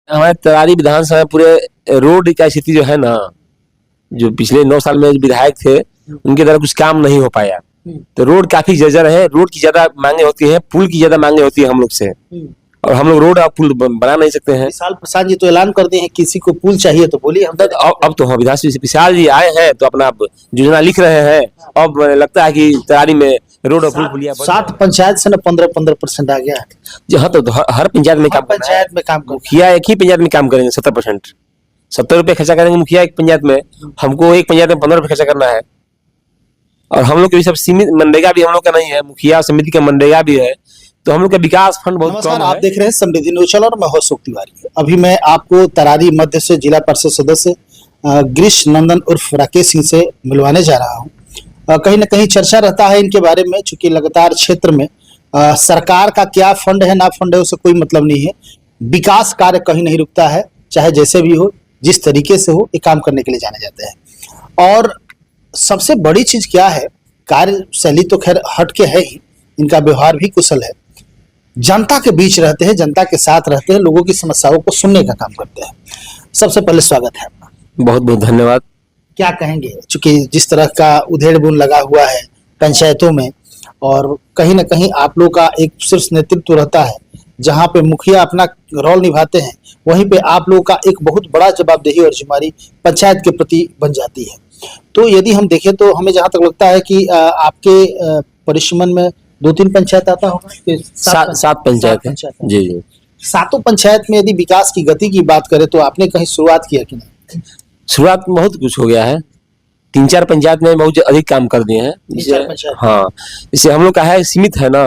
हमारे तरारी विधानसभा में पूरे रोड का स्थिति जो है ना, जो पिछले 9 साल में विधायक थे उनके द्वारा कुछ काम नहीं हो पाया। तो रोड काफी जर्जर है, रोड की ज्यादा मांगे होती है, पुल की ज्यादा मांगे होती है हम लोग से, और हम लोग रोड और पुल बना नहीं सकते हैं। विशाल प्रसाद जी तो ऐलान कर दिए हैं किसी को पुल चाहिए तो बोलिए हम अब तो विधायक विशाल जी आए हैं तो अपना योजना लिख रहे हैं। अब लगता है कि तरारी में रोड और पुल पुलिया 7 पंचायत से ना 15% आ गया है। जी हाँ, तो हर पंचायत में काम पंचायत में काम मुखिया एक ही पंचायत में काम करेंगे 70%, 70 रुपए खर्चा करेंगे मुखिया एक पंचायत में, हमको एक पंचायत में 15 रुपए खर्चा करना है। और हम लोग के भी सब सीमित मनरेगा भी हम लोग का नहीं है, मुखिया समिति का मनरेगा भी है, तो हम लोग का विकास फंड बहुत कम है। आप देख रहे हैं समृद्धि न्यूज चैनल और मैं हूं अशोक तिवारी। अभी मैं आपको तरारी मध्य से जिला परिषद सदस्य गिरीश नंदन उर्फ राकेश सिंह से मिलवाने जा रहा हूं। कहीं ना कहीं चर्चा रहता है इनके बारे में, चूंकि लगातार क्षेत्र में सरकार का क्या फंड है ना फंड है उससे कोई मतलब नहीं है। विकास कार्य कहीं नहीं रुकता है, चाहे जैसे भी हो, जिस तरीके से हो, ये काम करने के लिए जाने जाते हैं। और सबसे बड़ी चीज क्या है, कार्यशैली तो खैर हट के है ही, इनका व्यवहार भी कुशल है। जनता के बीच रहते हैं, जनता के साथ रहते हैं, लोगों की समस्याओं को सुनने का काम करते हैं। सबसे पहले स्वागत है आपका। बहुत बहुत धन्यवाद। क्या कहेंगे, चूंकि जिस तरह का उधेड़ बुन लगा हुआ है पंचायतों में, और कहीं ना कहीं आप लोग का एक शीर्ष नेतृत्व रहता है, जहां पे मुखिया अपना रोल निभाते हैं, वहीं पे आप लोगों का एक बहुत बड़ा जवाबदेही और जिम्मेदारी पंचायत के प्रति बन जाती है। तो यदि हम देखें तो हमें जहां तक लगता है कि आपके परिश्रम में 2-3 पंचायत आता होगा, 7 पंचायत है जी जी। 7 पंचायत में यदि विकास की गति की बात करें तो आपने कहीं शुरुआत किया कि नहीं? शुरुआत में बहुत कुछ हो गया है, 3-4 पंचायत में बहुत अधिक काम कर दिए हैं। हाँ, इससे हम लोग का है सीमित है ना,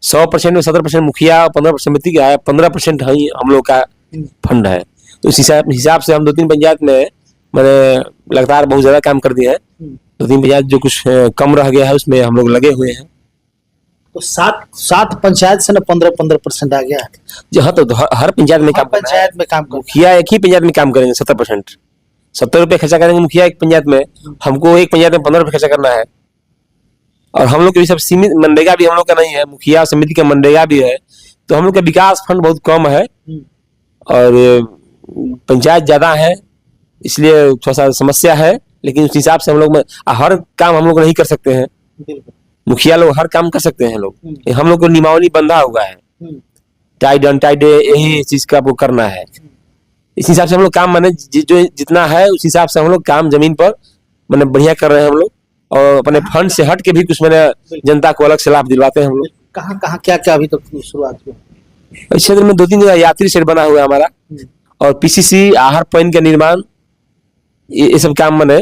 100% में 70% मुखिया, 15% समिति का है, 15% हम लोग का फंड है। तो इस हिसाब से हम 2-3 पंचायत में मैंने लगातार बहुत ज्यादा काम कर दिए हैं। 2-3 पंचायत जो कुछ कम रह गया है उसमें हम लोग लगे हुए हैं। तो 7 पंचायत से ना 15% आ गया है। जी हाँ, तो हर पंचायत में काम मुखिया एक ही पंचायत में काम करेंगे 70%, 70 रुपए खर्चा करेंगे मुखिया एक पंचायत में, हमको एक पंचायत में 15 रुपए खर्चा करना है। और हम लोग के भी सब सीमित मनरेगा भी हम लोग का नहीं है, मुखिया समिति का मनरेगा भी है, तो हम लोग का विकास फंड बहुत कम है और पंचायत ज्यादा है, इसलिए थोड़ा सा समस्या है। लेकिन उस हिसाब से हम लोग हर काम हम लोग नहीं कर सकते हैं, मुखिया लोग हर काम कर सकते हैं लोग, हम लोग को नियमावली बंधा हुआ है, टाइड अनटाइड यही चीज का वो करना है। इस हिसाब से हम लोग काम मैंने जो जितना है उस हिसाब से हम लोग काम जमीन पर मैंने बढ़िया कर रहे हैं हम लोग, और अपने फंड से हट के भी कुछ मैंने जनता को अलग से लाभ दिलवाते हैं हम लोग। कहाँ क्या अभी तक शुरुआत हुई? इस क्षेत्र में 2-3 जगह यात्री शेड बना हुआ है हमारा, और पीसीसी आहार पैन का निर्माण, ये सब काम मैंने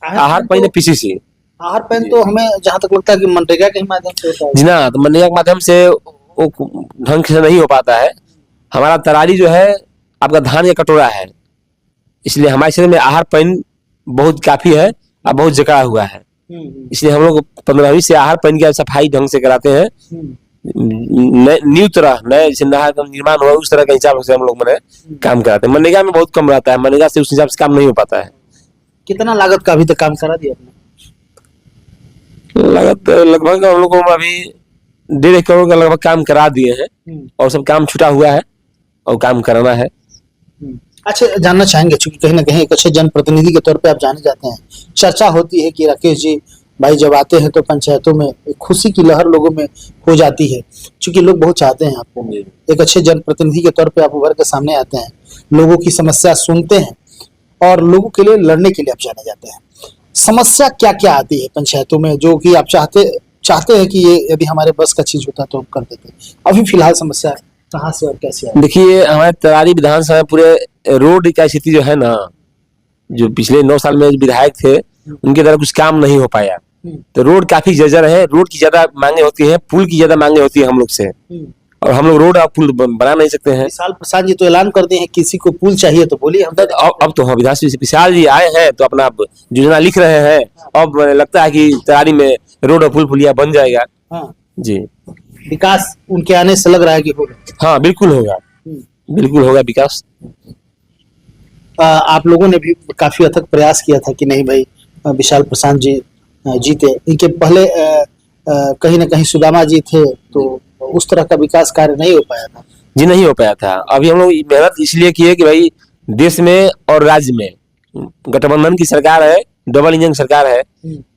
आहार पैन पीसीसी आहार पैन तो हमें जहाँ तक लगता है कि मनरेगा के माध्यम से होता है। जी ना, तो मनरेगा के माध्यम से वो ढंग से नहीं हो पाता है। हमारा तरारी जो है आपका धान का कटोरा है, इसलिए हमारे क्षेत्र में आहार पैन बहुत काफी है और बहुत जकड़ा हुआ है, इसलिए हम लोग 15वीं से आहार पैन की सफाई ढंग से कराते हैं। न्यू तरह नए जैसे नहर का निर्माण हुआ उस तरह के हिसाब से हम लोग मैंने काम कराते हैं। मनरेगा में बहुत कम रहता है, मनरेगा से उस हिसाब से काम नहीं हो पाता है। कितना लागत का अभी तक काम करा दिया आपने? लागत लगभग हम लोग को अभी 1.5 करोड़ का लगभग काम करा दिए हैं, और सब काम छूटा हुआ है और काम कराना है। अच्छा, जानना चाहेंगे, चूंकि कहीं ना कहीं एक अच्छे जनप्रतिनिधि के तौर पे आप जाने जाते हैं, चर्चा होती है कि राकेश जी भाई जब आते हैं तो पंचायतों में एक खुशी की लहर लोगों में हो जाती है, चूंकि लोग बहुत चाहते हैं आपको। एक अच्छे जनप्रतिनिधि के तौर पे आप उभर के सामने आते हैं, लोगों की समस्या सुनते हैं और लोगों के लिए लड़ने के लिए आप जाने जाते हैं। समस्या क्या क्या आती है पंचायतों में जो कि आप चाहते हैं कि ये यदि हमारे बस का चीज होता तो हम कर देते? अभी फिलहाल समस्या कहाँ से और कैसे है? देखिए, हमारे तरारी विधानसभा में पूरे रोड का स्थिति जो है ना, जो पिछले 9 साल में विधायक थे उनके द्वारा कुछ काम नहीं हो पाया। तो रोड काफी जर्जर है, रोड की ज्यादा मांगे होती है, पुल की ज्यादा मांगे होती है हम लोग से, और हम लोग रोड और पुल बना नहीं सकते हैं। विशाल प्रसाद जी तो ऐलान कर दिए हैं किसी को पुल चाहिए तो बोलिए हम अब तो विधायक विशाल जी आए हैं तो अपना योजना लिख रहे हैं। अब लगता है कि तरारी में रोड और पुल पुलिया बन जाएगा। जी, विकास उनके आने से लग रहा है कि होगा। हाँ, बिल्कुल होगा, बिल्कुल होगा विकास। आप लोगों ने भी काफी अथक प्रयास किया था कि नहीं भाई विशाल प्रसाद जी जीते, इनके पहले कहीं ना कहीं सुदामा जी थे तो उस तरह का विकास कार्य नहीं हो पाया था। जी नहीं हो पाया था। अभी हम लोग मेहनत इसलिए किए कि भाई देश में और राज्य में गठबंधन की सरकार है, डबल इंजन सरकार है,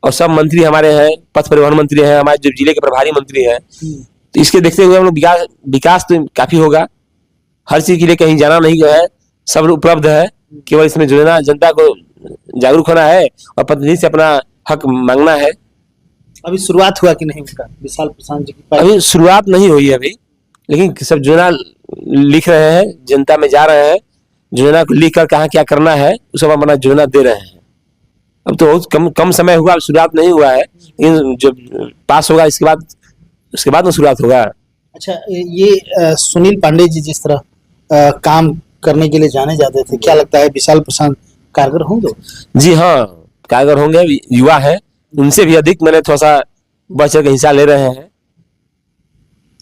और सब मंत्री हमारे हैं, पथ परिवहन मंत्री हैं, हमारे जो जिले के प्रभारी मंत्री हैं, तो इसके देखते हुए हम लोग विकास तो काफी होगा। हर चीज के लिए कहीं जाना नहीं है, सब उपलब्ध है, केवल इसमें जो है ना जनता को जागरूक होना है और प्रतिनिधि से अपना हक मांगना है। अभी शुरुआत हुआ कि नहीं उनका, विशाल प्रशांत जी की? अभी शुरुआत नहीं हुई है अभी, लेकिन सब जो है ना लिख रहे हैं, जनता में जा रहे हैं, योजना को लिख कर कहाँ क्या करना है उस सब अपना योजना दे रहे हैं। अब तो बहुत कम समय हुआ, अब शुरुआत नहीं हुआ है, लेकिन जब पास होगा उसके बाद में शुरुआत होगा। अच्छा, ये सुनील पांडे जी जिस तरह काम करने के लिए जाने जाते थे, क्या लगता है विशाल प्रशांत कारगर होंगे? जी हाँ, कारगर होंगे, युवा है, उनसे भी अधिक मैंने थोड़ा सा बढ़ चढ़ के हिस्सा ले रहे हैं,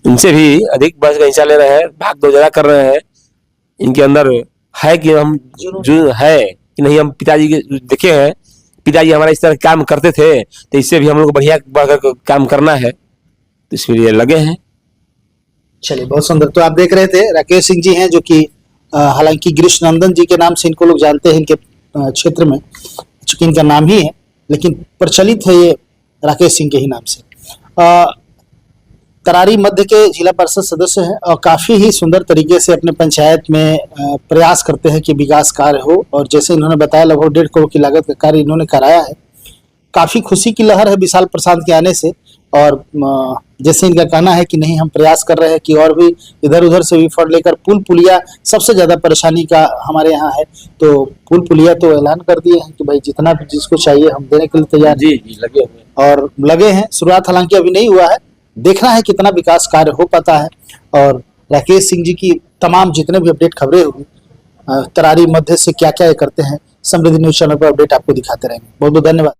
उनसे भी अधिक बढ़ के हिस्सा ले रहे हैं, भाग दौड़ ज्यादा कर रहे हैं। इनके अंदर है कि हम जो है कि नहीं, हम पिताजी के देखे हैं, पिताजी हमारा इस तरह काम करते थे, तो इससे भी हम लोग बढ़िया बढ़कर काम करना है, तो इसके लिए लगे हैं। चलिए, बहुत सुंदर। तो आप देख रहे थे राकेश सिंह जी हैं, जो कि हालांकि गिरीश नंदन जी के नाम से इनको लोग जानते हैं, इनके क्षेत्र में चूंकि इनका नाम ही है, लेकिन प्रचलित है ये राकेश सिंह के ही नाम से। तरारी मध्य के जिला परिषद सदस्य हैं और काफ़ी ही सुंदर तरीके से अपने पंचायत में प्रयास करते हैं कि विकास कार्य हो, और जैसे इन्होंने बताया लगभग 1.5 करोड़ की लागत का कार्य इन्होंने कराया है। काफ़ी खुशी की लहर है विशाल प्रशांत के आने से, और जैसे इनका कहना है कि नहीं, हम प्रयास कर रहे हैं कि और भी इधर उधर से भी फंड लेकर पुल पुलिया सबसे ज़्यादा परेशानी का हमारे यहाँ है, तो पुल पुलिया तो ऐलान कर दिए हैं कि भाई जितना भी जिसको चाहिए हम देने के लिए तैयार। जी लगे हुए और लगे हैं। शुरुआत हालांकि अभी नहीं हुआ है, देखना है कितना विकास कार्य हो पाता है। और राकेश सिंह जी की तमाम जितने भी अपडेट खबरें होगी तरारी मध्य से क्या क्या करते हैं, समृद्धि न्यूज चैनल पर अपडेट आपको दिखाते रहेंगे। बहुत बहुत धन्यवाद।